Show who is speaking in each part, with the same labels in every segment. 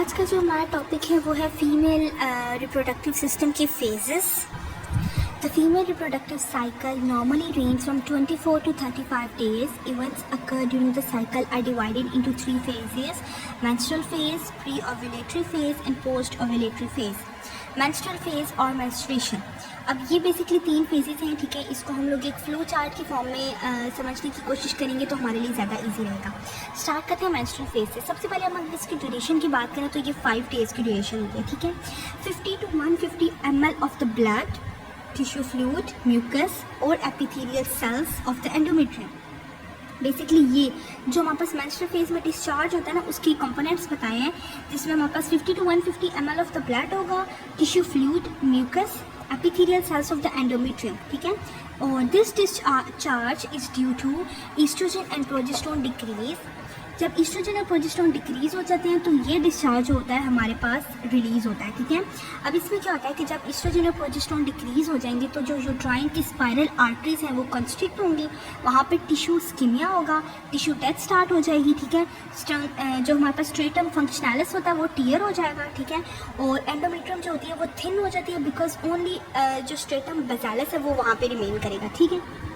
Speaker 1: आज का जो हमारा टॉपिक है वो है फीमेल रिप्रोडक्टिव सिस्टम के phases. The female reproductive cycle normally ranges from 24 to 35 days. Events occur during the cycle are divided into three phases: menstrual phase, pre-ovulatory phase and post-ovulatory phase. Menstrual phase और menstruation, अब ये basically तीन phases हैं, ठीक है। इसको हम लोग एक फ्लो चार्ट की फॉर्म में समझने की कोशिश करेंगे तो हमारे लिए ज़्यादा इजी रहेगा। स्टार्ट करते हैं मेंस्ट्रुअल फेज से। सबसे पहले हम अगर इसकी ड्यूरेशन की बात करें तो ये 5 डेज़ की ड्यूरेशन होती है, ठीक है। 50 to 150 ml of the blood, tissue fluid, mucus और epithelial cells of the endometrium. Basically ये जो हमारे पास मेंस्ट्रुअल फेज में डिस्चार्ज होता है ना, उसकी कंपोनेंट्स बताए हैं, जिसमें हमारे पास 50 to 150 ml of the blood होगा, tissue fluid, mucus, epithelial cells of the endometrium, ठीक है। और this discharge is due to oestrogen and progesterone decrease. जब ईस्ट्रोजन और प्रोजेस्टेरोन डिक्रीज हो जाते हैं तो ये डिस्चार्ज होता है हमारे पास रिलीज होता है, ठीक है। अब इसमें क्या होता है कि जब ईस्ट्रोजन और प्रोजेस्टेरोन डिक्रीज हो जाएंगे तो जो यूट्राइन की स्पाइरल आर्टरीज हैं वो कंस्ट्रिक्ट होंगी, वहाँ पे टिश्यू इस्कीमिया होगा, टिश्यू डेथ स्टार्ट हो जाएगी, ठीक है। जो हमारे पास स्ट्रेटम फंक्शनैलिस होता है वो टियर हो जाएगा, ठीक है। और एंडोमेट्रियम जो होती है वो थिन हो जाती है बिकॉज ओनली जो स्ट्रेटम बेसालिस है वो वहाँ पे रिमेन करेगा, ठीक है।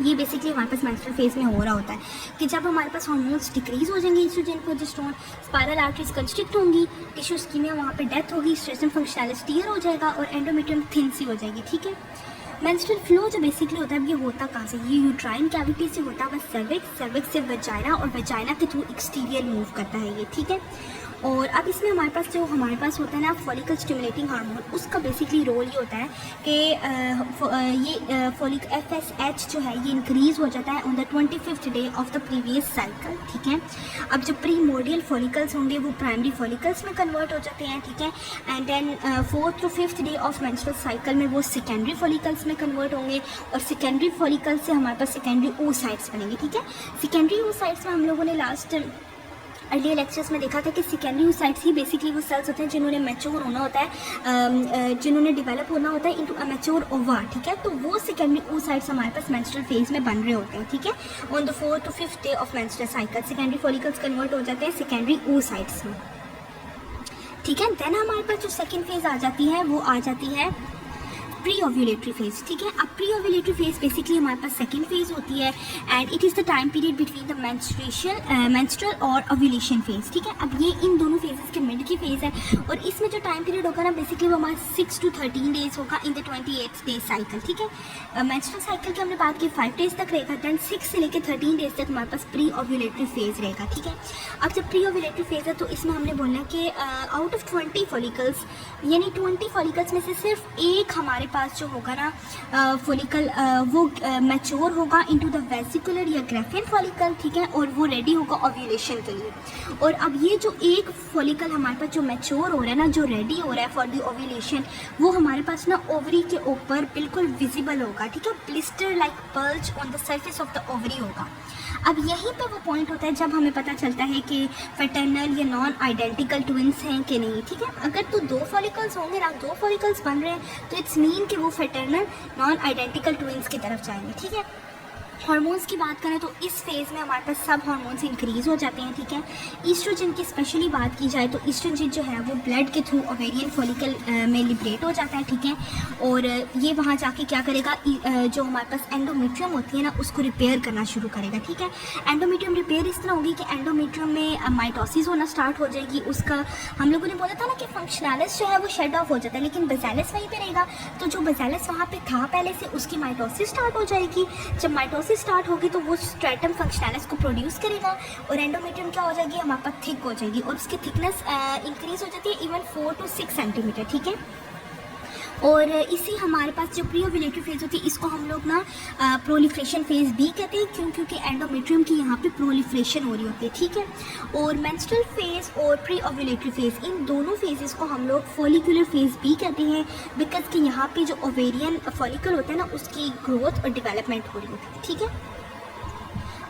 Speaker 1: ये बेसिकली हमारे पास मेंस्ट्रुअल फेज में हो रहा होता है कि जब हमारे पास हार्मोन्स डिक्रीज हो जाएंगे, oestrogen progesterone, spiral arteries constrict होंगी, टिश्यू इस्कीमिया वहाँ पे डेथ होगी, स्ट्रेटम फंक्शनैलिस टियर हो जाएगा और एंडोमेट्रियम थिन सी हो जाएगी, ठीक है। मेंस्ट्रुअल फ्लो जो बेसिकली होता है ये होता कहाँ से, ये यूट्राइन कैविटी से होता है सर्विक्स, सर्विक्स से वेजाइना और वेजाइना के थ्रू एक्सटीरियर मूव करता है ये, ठीक है। और अब इसमें हमारे पास होता है ना फॉलिकल स्टिमुलेटिंग हार्मोन, उसका बेसिकली रोल ये होता है कि ये फॉलिक FSH जो है ये इंक्रीज़ हो जाता है on the 25th day of the previous cycle, ठीक है। अब जो प्रीमोर्डियल फॉलिकल्स होंगे वो प्राइमरी फॉलिकल्स में कन्वर्ट हो जाते हैं, ठीक है। And then 4th to 5th day of menstrual cycle में वो सेकेंडरी फॉलिकल्स में कन्वर्ट होंगे और सेकेंडरी फॉलिकल्स से हमारे पास सेकेंडरी oocytes बनेंगे, ठीक है। सेकेंडरी oocytes में हम लोगों ने लास्ट अर्लियर लेक्चर्स में देखा था कि सेकेंडरी oocytes ही बेसिकली वो सेल्स होते हैं जिन्होंने मैच्योर होना होता है, जिन्होंने डेवलप होना होता है इनटू अ मैच्योर ओवा, ठीक है। तो वो सेकेंडरी oocytes हमारे पास मेंस्ट्रुअल फेज में बन रहे होते हैं, ठीक है। On the 4th to 5th day of menstrual cycle secondary follicles convert हो जाते हैं सेकेंडरी oocytes में, ठीक है। देन हमारे पास जो सेकेंड फेज आ जाती है वो आ जाती है प्री ओव्यूलेटरी फेज, ठीक है। अब प्री ओव्यूलेटरी फेज बेसिकली हमारे पास सेकेंड फेज होती है and it is the time period between the menstrual और ओव्यूलेशन फेज, ठीक है। अब ये इन दोनों फेजेस के मिड की फेज है और इसमें जो टाइम पीरियड होगा ना बेसिकली वो हमारा 6 to 13 डेज होगा in the 28th day cycle, ठीक है। मेंस्ट्रुअल साइकिल की हमने बात की 5 डेज तक रहेगा, दैन 6 से लेकर 13 डेज तक हमारे पास प्री ओव्यूलेटरी फेज रहेगा, ठीक है। अब जब प्री ओव्यूलेटरी फेज है तो इसमें हमने बोलना है कि आउट ऑफ 20 फॉलिकल्स यानी 20 फॉलिकल्स में से सिर्फ एक हमारे पास जो होगा ना फॉलिकल वो मैच्योर होगा इनटू द वेसिकुलर या ग्राफियन फॉलिकल, ठीक है। और वो रेडी होगा ओव्यूलेशन के लिए। और अब ये जो एक फॉलिकल हमारे पास जो मैच्योर हो रहा है ना, जो रेडी हो रहा है फॉर द ओव्यूलेशन, वो हमारे पास ना ओवरी के ऊपर बिल्कुल विजिबल होगा, ठीक है। Blister like bulge on the surface of the ovary होगा। अब यहीं पे वो पॉइंट होता है जब हमें पता चलता है कि फैटर्नल या नॉन आइडेंटिकल ट्विंस हैं कि नहीं, ठीक है। अगर तो 2 फॉलिकल्स होंगे ना, 2 फॉलिकल्स बन रहे हैं तो इट्स मीन कि वो फैटर्नल नॉन आइडेंटिकल ट्विंस की तरफ जाएंगे, ठीक है। हार्मोन्स की बात करें तो इस फेज़ में हमारे पास सब हार्मोन्स इंक्रीज़ हो जाते हैं, ठीक है। ईस्ट्रोजन की स्पेशली बात की जाए तो ईस्ट्रोजन जो है वो ब्लड के थ्रू ओवेरियन फॉलिकल में लिबरेट हो जाता है, ठीक है। और ये वहाँ जाके क्या करेगा, जो हमारे पास एंडोमेट्रियम होती है ना उसको रिपेयर करना शुरू करेगा, ठीक है। एंडोमेट्रियम रिपेयर इस तरह होगी कि एंडोमेट्रियम में माइटोसिस होना स्टार्ट हो जाएगी। उसका हम लोगों ने बोला था ना कि फंक्शनैलिस जो है वो शेड ऑफ हो जाता है, लेकिन बेसालिस वहीं पे रहेगा। तो जो बेसालिस वहाँ पे था पहले से उसकी माइटोसिस स्टार्ट हो जाएगी। जब माइटोसिस स्टार्ट होगी तो वो स्ट्रेटम फंक्शनैलिस को प्रोड्यूस करेगा और एंडोमेट्रियम क्या हो जाएगी, हमारे पास थिक हो जाएगी और उसकी थिकनेस इंक्रीज हो जाती है इवन 4 to 6 सेंटीमीटर, ठीक है। और इसी हमारे पास जो प्री ओव्यूलेटरी फेज होती है इसको हम लोग ना प्रोलिफ्रेशन फेज भी कहते हैं, क्योंकि एंडोमेट्रियम की यहाँ पे प्रोलिफ्रेशन हो रही होती है, ठीक है। और मेंस्ट्रुअल फेज और प्री ओव्यूलेटरी फेज इन दोनों फेजेस को हम लोग फॉलिकुलर फेज भी कहते हैं बिकॉज कि यहाँ पे जो ओवेरियन फॉलिकल होता है ना उसकी ग्रोथ और डेवलपमेंट हो रही होती है, ठीक है।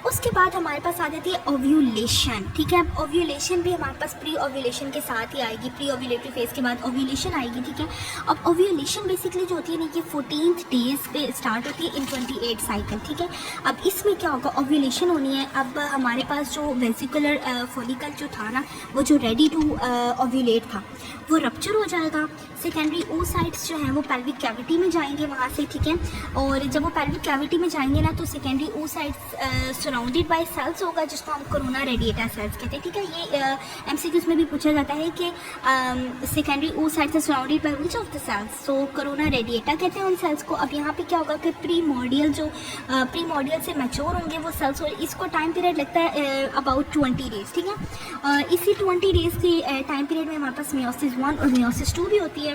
Speaker 1: उसके बाद हमारे पास आ जाती है ओव्यूलेशन, ठीक है। अब ओव्यूलेशन भी हमारे पास प्री ओव्यूलेशन के साथ ही आएगी, प्री ओव्यूलेटरी फेज़ के बाद ओव्यूलेशन आएगी, ठीक है। अब ओव्यूलेशन बेसिकली जो होती है ना, ये 14th डेज पे स्टार्ट होती है इन 28 साइकिल, ठीक है। अब इसमें क्या होगा, ओव्यूलेशन होनी है। अब हमारे पास जो वेसिकुलर फॉलिकल जो था ना, वो जो रेडी टू ओव्यूलेट था, वो रप्चर हो जाएगा। सेकेंडरी oocytes जो हैं वो पेल्विक कैविटी में जाएंगे वहाँ से, ठीक है। और जब वो पेल्विक कैविटी में जाएंगे ना, तो secondary oocytes surrounded by cells होगा, जिसको हम कोरोना रेडिएटा सेल्स कहते हैं, ठीक है। ये MCQs में भी पूछा जाता है कि secondary oocytes surrounded by which of the cells, so corona radiata कहते हैं उन सेल्स को। अब यहाँ पे क्या होगा कि प्रीमोडियल से मैच्योर होंगे वो सेल्स, और इसको टाइम पीरियड लगता है अबाउट 20 डेज, ठीक है। इसी 20 डेज के टाइम पीरियड में हमारे पास मियोसिस 1 और मियोसिस 2 भी होती है।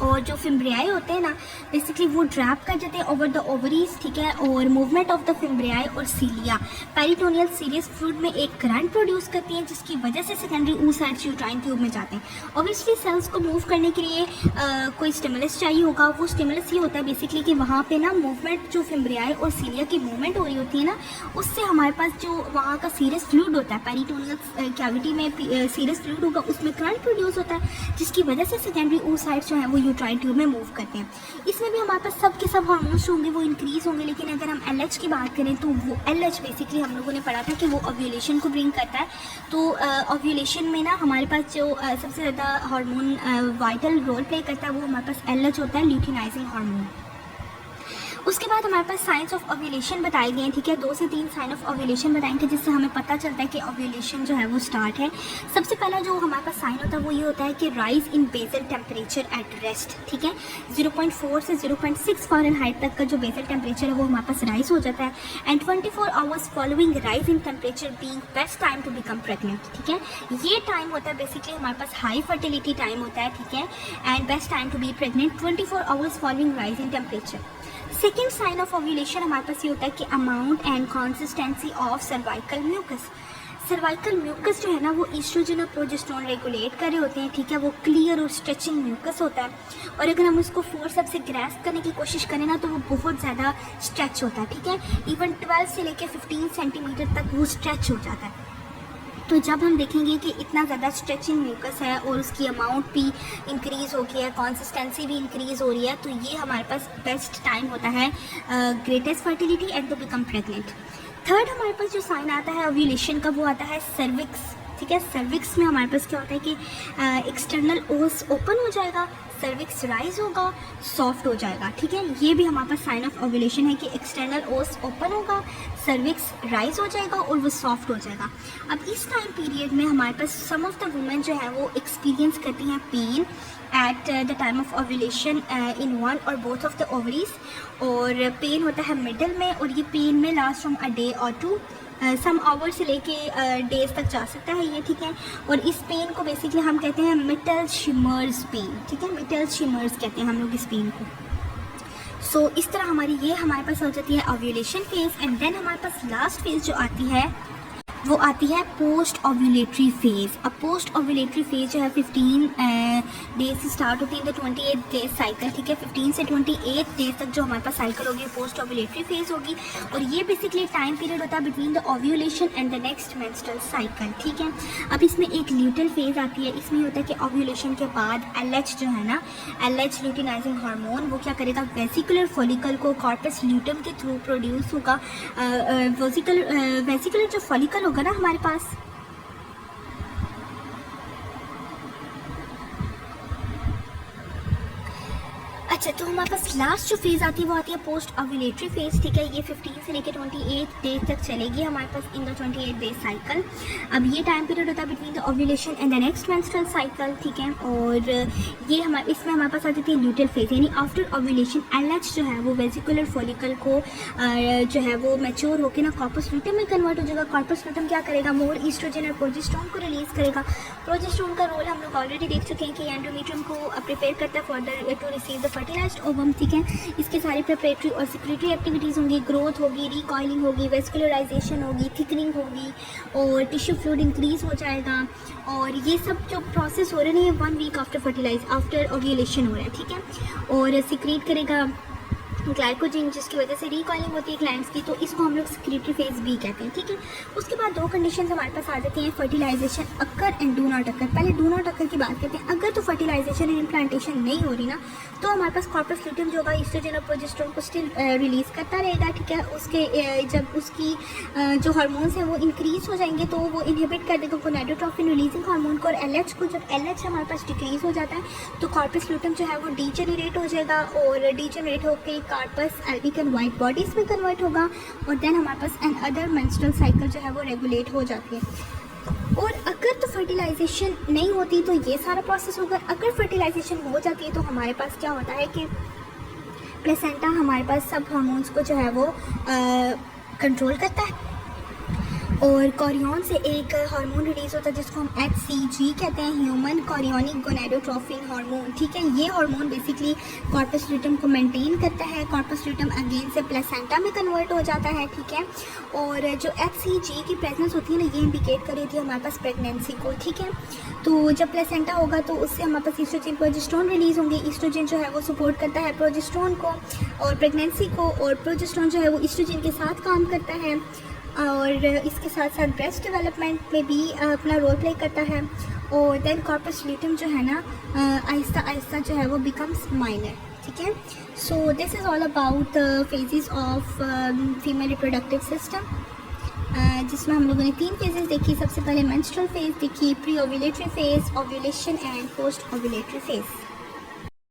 Speaker 1: और जो फिम्ब्रियाई होते हैं ना, बेसिकली वो ड्रैप कर जाते हैं ओवर द ओवरीज, ठीक है। और मूवमेंट ऑफ द फिम्ब्रियाई और सीलिया पेरिटोनियल सीरियस फ्लूइड में एक करंट प्रोड्यूस करती हैं, जिसकी वजह से सेकेंडरी oocytes यूट्राइन ट्यूब में जाते हैं। ऑब्वियसली सेल्स को मूव करने के लिए कोई स्टिमुलस चाहिए होगा। वो स्टिमुलस ये होता है बेसिकली कि वहाँ पे ना मूवमेंट, जो फिम्ब्रियाई और सीलिया की मूवमेंट हो रही होती है ना, उससे हमारे पास जो वहाँ का सीरियस फ्लूइड होता है, पेरिटोनियल कैविटी में सीरियस फ्लूइड होगा, उसमें करंट प्रोड्यूस होता है, जिसकी वजह से सेकेंडरी oocytes जो है वो यूट्राइन ट्यूब में मूव करते हैं। इसमें भी हमारे पास सब के सब हार्मोन्स होंगे, वो इंक्रीज होंगे। लेकिन अगर हम LH की बात करें तो वो LH बेसिकली हम लोगों ने पढ़ा था कि वो ओव्यूलेशन को ब्रिंग करता है। तो ओव्यूलेशन में ना हमारे पास जो सबसे ज़्यादा हार्मोन वाइटल रोल प्ले करता है, वो हमारे पास LH होता है, ल्यूटिनाइजिंग हार्मोन। उसके बाद हमारे पास साइंस ऑफ ओव्यूलेशन बताए गए हैं, ठीक है। 2 से 3 साइन ऑफ ओव्यूलेशन बताएंगे, जिससे हमें पता चलता है कि ओव्यूलेशन जो है वो स्टार्ट है। सबसे पहला जो हमारे पास साइन होता है वो ये होता है कि rise in basal temperature at rest, ठीक है। 0.4 से 0.6 फ़ारेनहाइट तक का जो बेसल टेम्परेचर है वो हमारे पास राइज हो जाता है। And 24 hours following rise in temperature being best time to become pregnant, ठीक है। ये टाइम होता है बेसिकली हमारे पास हाई फर्टिलिटी टाइम होता है, ठीक है। And best time to be pregnant 24 hours following rise in temperature. Second sign of ovulation हमारे पास ये होता है कि amount and consistency of cervical mucus. Cervical mucus जो है ना, वो ईस्ट्रोजन और प्रोजेस्टेरोन रेगुलेट कर रहे होते हैं, ठीक है। वो क्लियर और स्ट्रेचिंग म्यूकस होता है, और अगर हम उसको फोर्स से ग्रैस्प करने की कोशिश करें ना, तो वो बहुत ज़्यादा स्ट्रेच होता है, ठीक है। इवन 12 से लेकर 15 सेंटीमीटर तक वो स्ट्रेच हो जाता है। तो जब हम देखेंगे कि इतना ज़्यादा स्ट्रेचिंग म्यूकस है और उसकी अमाउंट भी इंक्रीज़ हो गई है, कंसिस्टेंसी भी इंक्रीज़ हो रही है, तो ये हमारे पास बेस्ट टाइम होता है greatest fertility and to become pregnant. Third हमारे पास जो साइन आता है ओव्यूलेशन का, वो आता है सर्विक्स, ठीक है। सर्विक्स में हमारे पास क्या होता है कि एक्सटर्नल ओस ओपन हो जाएगा, सर्विक्स राइज होगा, सॉफ्ट हो जाएगा, ठीक है। ये भी हमारे पास साइन ऑफ ओव्यूलेशन है कि एक्सटर्नल ओस ओपन होगा, सर्विक्स राइज हो जाएगा और वो सॉफ्ट हो जाएगा। अब इस टाइम पीरियड में हमारे पास सम ऑफ द वुमेन जो है वो एक्सपीरियंस करती हैं pen at the time of ovulation in one और बोथ ऑफ द ओवरीज, और पेन होता है मिडल में, और ये पेन में लास्ट फ्रॉम अ डे और 2 सम आवर से लेके डेज तक जा सकता है ये, ठीक है। और इस पेन को बेसिकली हम कहते हैं मिटल शिमर्स पेन, ठीक है। मिटल शिमर्स कहते हैं हम लोग इस पेन को। सो इस तरह हमारे पास हो जाती है ओव्यूलेशन फेज़। एंड देन हमारे पास लास्ट फेज़ जो आती है वो आती है पोस्ट ओव्यूलेटरी फेज़। अब पोस्ट ओव्यूलेटरी फेज़ जो है 15 डेज से स्टार्ट होती है, 28 डेज साइकिल, ठीक है। 15 से 28 डेज तक जो हमारे पास साइकिल होगी पोस्ट ओव्यूलेटरी फेज़ होगी, और ये बेसिकली टाइम पीरियड होता है between the ovulation and the next menstrual cycle, ठीक है। अब इसमें एक ल्यूटल फेज़ आती है। इसमें होता है कि ओव्यूलेशन के बाद LH जो है ना, LH ल्यूटिनाइजिंग हार्मोन, वो क्या करेगा, वेसिकुलर फॉलिकल को कॉर्पस ल्यूटम के थ्रू प्रोड्यूस होगा। वेसिकुलर जो फॉलिकल होगा ना हमारे पास, अच्छा, तो हमारे पास लास्ट जो फेज़ आती है वो आती है पोस्ट ओव्यूलेटरी फेज़, ठीक है। ये 15 से लेकर 28 डेज तक चलेगी हमारे पास इन द 28 डेज साइकिल। अब ये टाइम पीरियड होता है between the ovulation and the next menstrual cycle, ठीक है। और ये इसमें हमारे पास आ जाती है ल्यूटल फेज़, यानी आफ्टर ओव्यूलेशन LH जो है वो वेसिकुलर फॉलिकल को जो है वो मैच्योर होकर ना कॉर्पस ल्यूटम में कन्वर्ट हो जाएगा। कॉर्पस ल्यूटम क्या करेगा, मोर ईस्ट्रोजन और प्रोजेस्टेरोन को रिलीज़ करेगा। प्रोजेस्टेरोन का रोल हम लोग ऑलरेडी देख चुके हैं कि एंडोमेट्रियम को प्रिपेयर करता है for to receive the fertilised ovum, ठीक है। इसके सारे प्रिपरेटरी और सिक्रेटरी एक्टिविटीज़ होंगी, ग्रोथ होगी, रिकॉइलिंग होगी, वेस्कुलराइजेशन होगी, थिकनिंग होगी, और टिश्यू फ्लूइड इंक्रीज हो जाएगा। और ये सब जो प्रोसेस हो रहे हैं 1 वीक आफ्टर ओव्यूलेशन हो रहा है, ठीक है। और सिक्रेट करेगा ग्लाइकोजन, जिसकी वजह से रिकॉइलिंग होती है ग्लैंड्स की, तो इसको हम लोग सेक्रेटरी फेज भी कहते हैं, ठीक है। उसके बाद दो कंडीशन हमारे पास आ जाती हैं, fertilisation occur and do not occur. पहले डू नॉट अकर की बात करते हैं। अगर तो फर्टिलाइजेशन एंड इम्प्लांटेशन नहीं हो रही ना, तो हमारे पास कॉर्पस ल्यूटियम जो होगा ईस्ट्रोजन और प्रोजेस्टेरोन को स्टिल रिलीज़ करता रहेगा, ठीक है। उसके जब उसकी जो हार्मोन्स हैं वो इंक्रीज़ हो जाएंगे तो वो इनहिबिट कर देगा गोनाडोट्रोपिन रिलीजिंग हार्मोन को, और एलएच को। जब एलएच हमारे पास डिक्रीज़ हो जाता है तो कॉर्पस ल्यूटियम जो है वो डीजेनरेट हो जाएगा, और डीजेनरेट होकर कार्पस एल्बिकन वाइट बॉडीज़ में कन्वर्ट होगा, और देन हमारे पास एन अदर मेंस्ट्रुअल साइकिल जो है वो रेगुलेट हो जाती है। और अगर तो फर्टिलाइजेशन नहीं होती तो ये सारा प्रोसेस होगा। अगर फर्टिलाइजेशन हो जाती है तो हमारे पास क्या होता है कि प्लेसेंटा हमारे पास सब हार्मोन्स को जो है वो कंट्रोल करता है, और कोरियन से एक हार्मोन रिलीज़ होता है जिसको हम HCG कहते हैं, ह्यूमन कोरियोनिक गोनाडोट्रोपिन हार्मोन, ठीक है। ये हार्मोन बेसिकली कॉर्पस ल्यूटियम को मेंटेन करता है। कॉर्पस ल्यूटियम अगेन से प्लेसेंटा में कन्वर्ट हो जाता है, ठीक है। और जो HCG की प्रेजेंस होती है ना, ये इंडिकेट कर रही थी हमारे पास प्रेगनेंसी को, ठीक है। तो जब प्लेसेंटा होगा तो उससे हमारे पास ईस्ट्रोजन प्रोजेस्टेरोन रिलीज़ होंगे। ईस्ट्रोजन जो है वो सपोर्ट करता है प्रोजेस्टेरोन को और प्रेगनेंसी को, और प्रोजेस्टेरोन जो है वो ईस्ट्रोजन के साथ काम करता है, और इसके साथ साथ ब्रेस्ट डेवलपमेंट में भी अपना रोल प्ले करता है। और देन कॉर्पस ल्यूटियम जो है ना आहिस्ता आहिस्ता जो है वो बिकम्स माइनर, ठीक है। So this is all about phases of female reproductive system, जिसमें हम लोगों ने 3 फेजेस देखी। सबसे पहले मेंस्ट्रुअल फेज देखी, pre ovulatory phase, ovulation and post ovulatory phase.